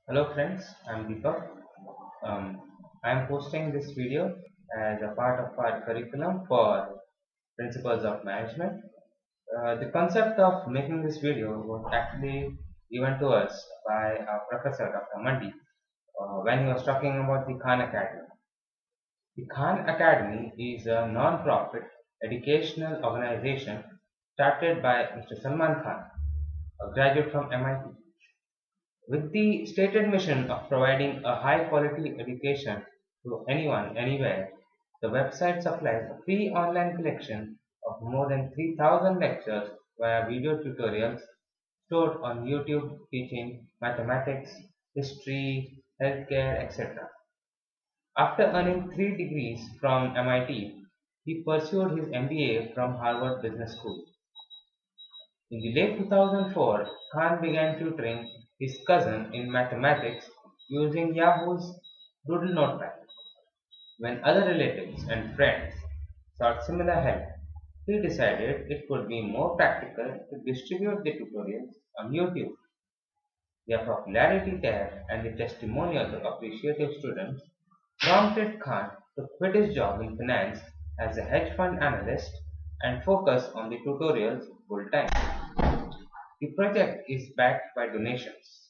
Hello friends, I'm Deepak. Um, I'm posting this video as a part of our curriculum for Principles of Management. The concept of making this video was actually given to us by our professor, Dr. Mandi, when he was talking about the Khan Academy. The Khan Academy is a non-profit educational organization started by Mr. Salman Khan, a graduate from MIT. With the stated mission of providing a high quality education to anyone, anywhere, the website supplies a free online collection of more than 3,000 lectures via video tutorials stored on YouTube teaching mathematics, history, healthcare, etc. After earning 3 degrees from MIT, he pursued his MBA from Harvard Business School. In the late 2004, Khan began tutoring his cousin in mathematics using Yahoo's Doodle Notepad. When other relatives and friends sought similar help, he decided it would be more practical to distribute the tutorials on YouTube. Their popularity there and the testimonials of appreciative students prompted Khan to quit his job in finance as a hedge fund analyst and focus on the tutorials full time. The project is backed by donations.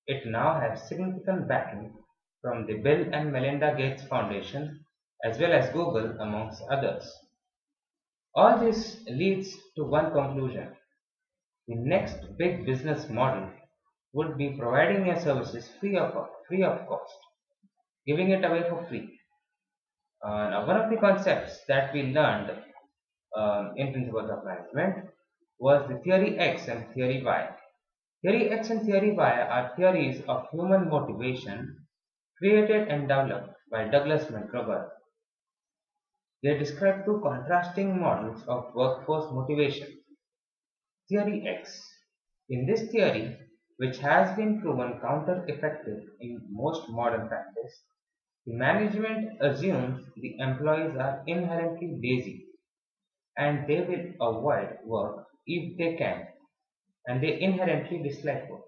It now has significant backing from the Bill and Melinda Gates Foundation as well as Google, amongst others. All this leads to one conclusion. The next big business model would be providing your services free of cost, giving it away for free. Now, one of the concepts that we learned in Principles of Management was the theory X and theory Y. Theory X and theory Y are theories of human motivation created and developed by Douglas McGregor. They describe two contrasting models of workforce motivation. Theory X. In this theory, which has been proven counter-effective in most modern practice, the management assumes the employees are inherently lazy and they will avoid work if they can, and they inherently dislike work.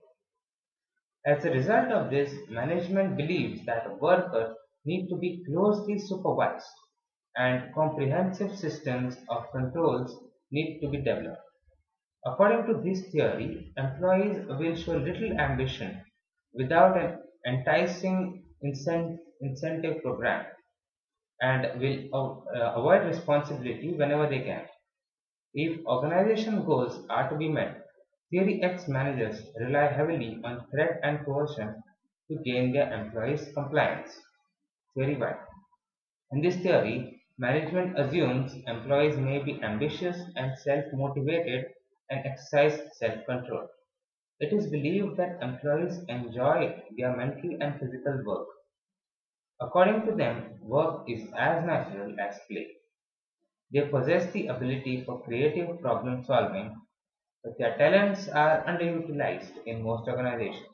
As a result of this, management believes that workers need to be closely supervised and comprehensive systems of controls need to be developed. According to this theory, employees will show little ambition without an enticing incentive program and will avoid responsibility whenever they can. If organization goals are to be met, Theory X managers rely heavily on threat and coercion to gain their employees' compliance. Theory Y. In this theory, management assumes employees may be ambitious and self-motivated and exercise self-control. It is believed that employees enjoy their mental and physical work. According to them, work is as natural as play. They possess the ability for creative problem solving, but their talents are underutilized in most organizations.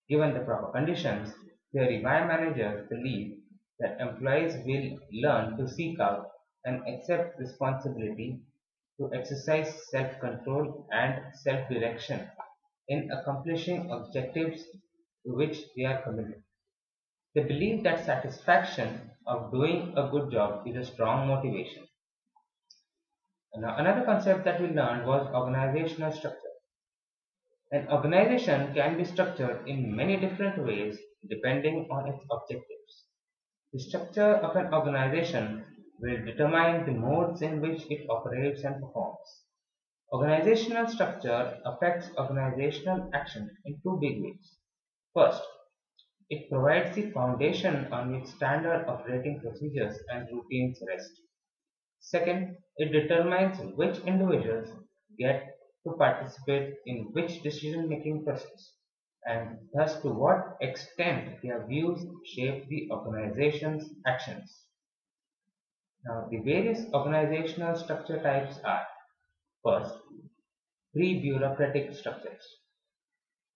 Given the proper conditions, theory Y managers believe that employees will learn to seek out and accept responsibility to exercise self-control and self-direction in accomplishing objectives to which they are committed. They believe that satisfaction of doing a good job is a strong motivation. Now, another concept that we learned was organizational structure. An organization can be structured in many different ways depending on its objectives. The structure of an organization will determine the modes in which it operates and performs. Organizational structure affects organizational action in two big ways. First, it provides the foundation on which standard operating procedures and routines rest. Second, it determines which individuals get to participate in which decision-making process, and thus to what extent their views shape the organization's actions. Now, the various organizational structure types are: first, pre-bureaucratic structures.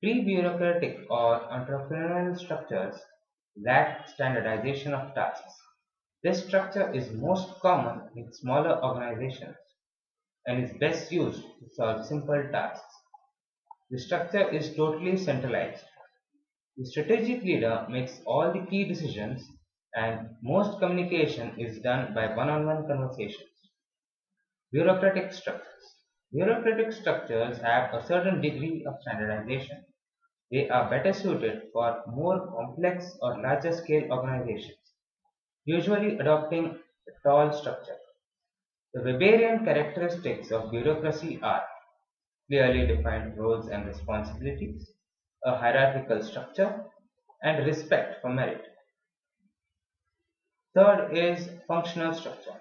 Pre-bureaucratic or entrepreneurial structures lack standardization of tasks. This structure is most common in smaller organizations and is best used to solve simple tasks. The structure is totally centralized. The strategic leader makes all the key decisions, and most communication is done by one-on-one conversations. Bureaucratic structures. Bureaucratic structures have a certain degree of standardization. They are better suited for more complex or larger scale organizations, usually adopting a tall structure. The Weberian characteristics of bureaucracy are clearly defined roles and responsibilities, a hierarchical structure, and respect for merit. Third is functional structure.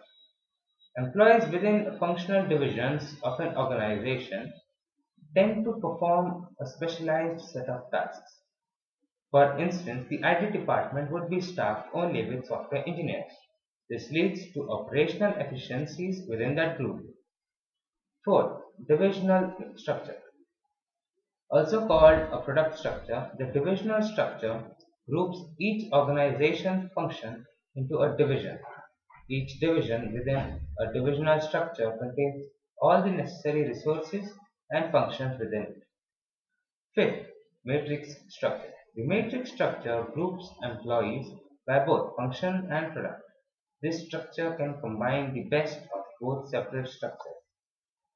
Employees within functional divisions of an organization tend to perform a specialized set of tasks. For instance, the IT department would be staffed only with software engineers. This leads to operational efficiencies within that group. Fourth, divisional structure. Also called a product structure, the divisional structure groups each organization's function into a division. Each division within a divisional structure contains all the necessary resources and functions within it. Fifth, matrix structure. The matrix structure groups employees by both function and product. This structure can combine the best of both separate structures.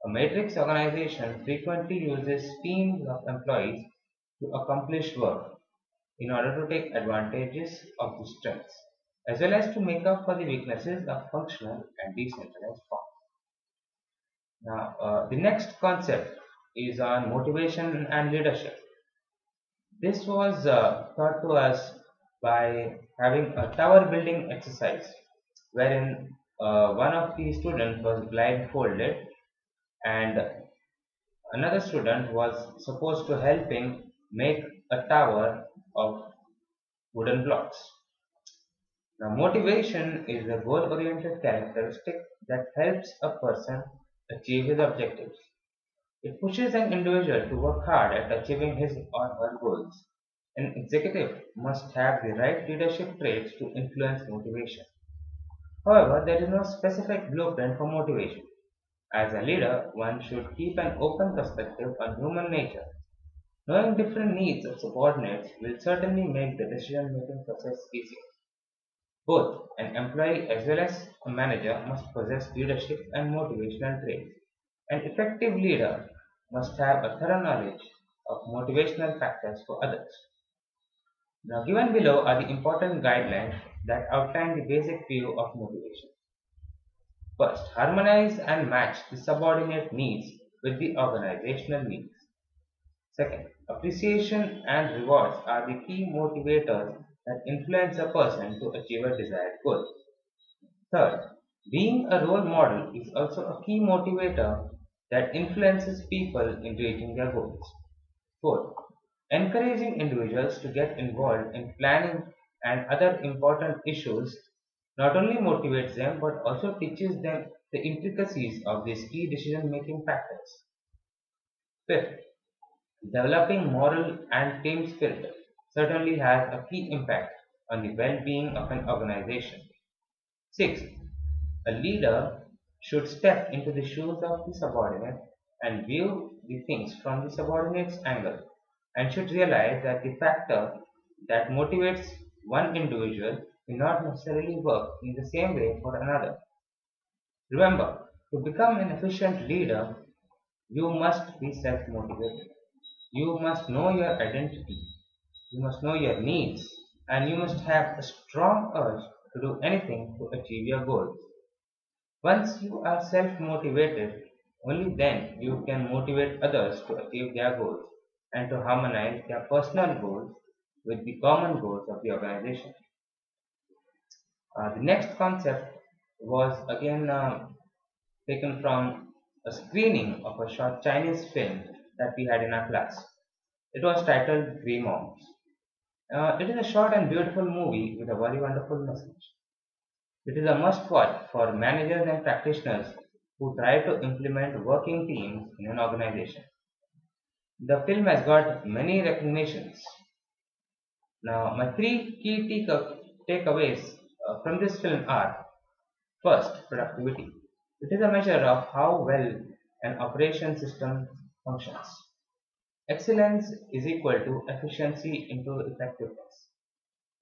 A matrix organization frequently uses teams of employees to accomplish work in order to take advantages of the strengths, as well as to make up for the weaknesses of functional and decentralized forms. Now, the next concept is on motivation and leadership. This was taught to us by having a tower building exercise, wherein one of the students was blindfolded and another student was supposed to help him make a tower of wooden blocks. Now, motivation is a goal-oriented characteristic that helps a person achieve his objectives. It pushes an individual to work hard at achieving his or her goals. An executive must have the right leadership traits to influence motivation. However, there is no specific blueprint for motivation. As a leader, one should keep an open perspective on human nature. Knowing different needs of subordinates will certainly make the decision-making process easier. Both an employee as well as a manager must possess leadership and motivational traits. An effective leader must have a thorough knowledge of motivational factors for others. Now, given below are the important guidelines that outline the basic view of motivation. First, harmonize and match the subordinate needs with the organizational needs. Second, appreciation and rewards are the key motivators that influence a person to achieve a desired goal. Third, being a role model is also a key motivator that influences people in reaching their goals. Fourth, encouraging individuals to get involved in planning and other important issues not only motivates them but also teaches them the intricacies of these key decision-making factors. Fifth, developing moral and team spirit certainly has a key impact on the well-being of an organization. Sixth, a leader should step into the shoes of the subordinate and view the things from the subordinate's angle, and should realize that the factor that motivates one individual will not necessarily work in the same way for another. Remember, to become an efficient leader, you must be self-motivated. You must know your identity, you must know your needs, and you must have a strong urge to do anything to achieve your goals. Once you are self-motivated, only then you can motivate others to achieve their goals and to harmonize their personal goals with the common goals of the organization. The next concept was again taken from a screening of a short Chinese film that we had in our class. It was titled Three Moms. It is a short and beautiful movie with a very wonderful message. It is a must-watch for managers and practitioners who try to implement working teams in an organization. The film has got many recognitions. Now, my three key takeaways from this film are: first, productivity. It is a measure of how well an operation system functions. Excellence is equal to efficiency into effectiveness.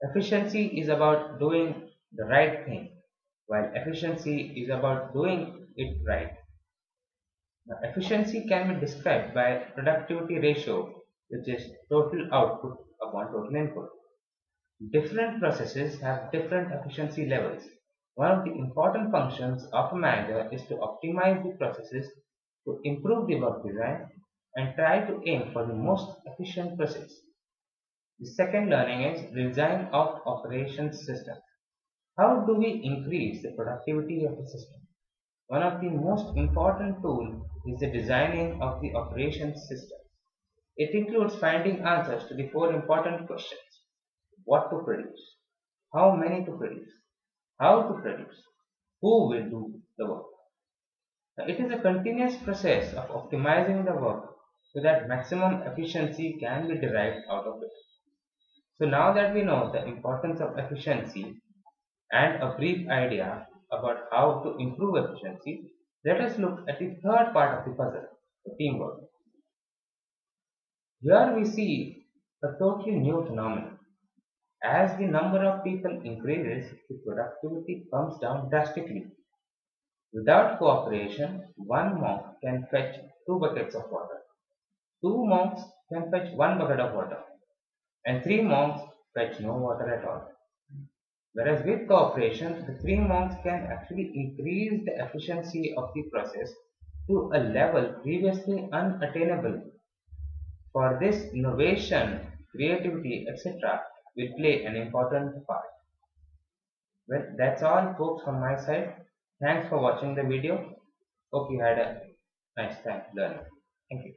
Efficiency is about doing the right thing, while efficiency is about doing it right. Now, efficiency can be described by productivity ratio, which is total output upon total input. Different processes have different efficiency levels. One of the important functions of a manager is to optimize the processes to improve the work design and try to aim for the most efficient process. The second learning is design of operations system. How do we increase the productivity of the system? One of the most important tools is the designing of the operations system. It includes finding answers to the four important questions: what to produce, how many to produce, how to produce, who will do the work. Now, it is a continuous process of optimizing the work so that maximum efficiency can be derived out of it. So now that we know the importance of efficiency and a brief idea about how to improve efficiency, let us look at the third part of the puzzle, the teamwork. Here we see a totally new phenomenon. As the number of people increases, the productivity comes down drastically. Without cooperation, one monk can fetch 2 buckets of water. 2 monks can fetch 1 bucket of water, and 3 monks fetch no water at all. Whereas with cooperation, the 3 monks can actually increase the efficiency of the process to a level previously unattainable. For this, innovation, creativity, etc. will play an important part. Well, that's all folks from my side. Thanks for watching the video. Hope you had a nice time learning. Thank you.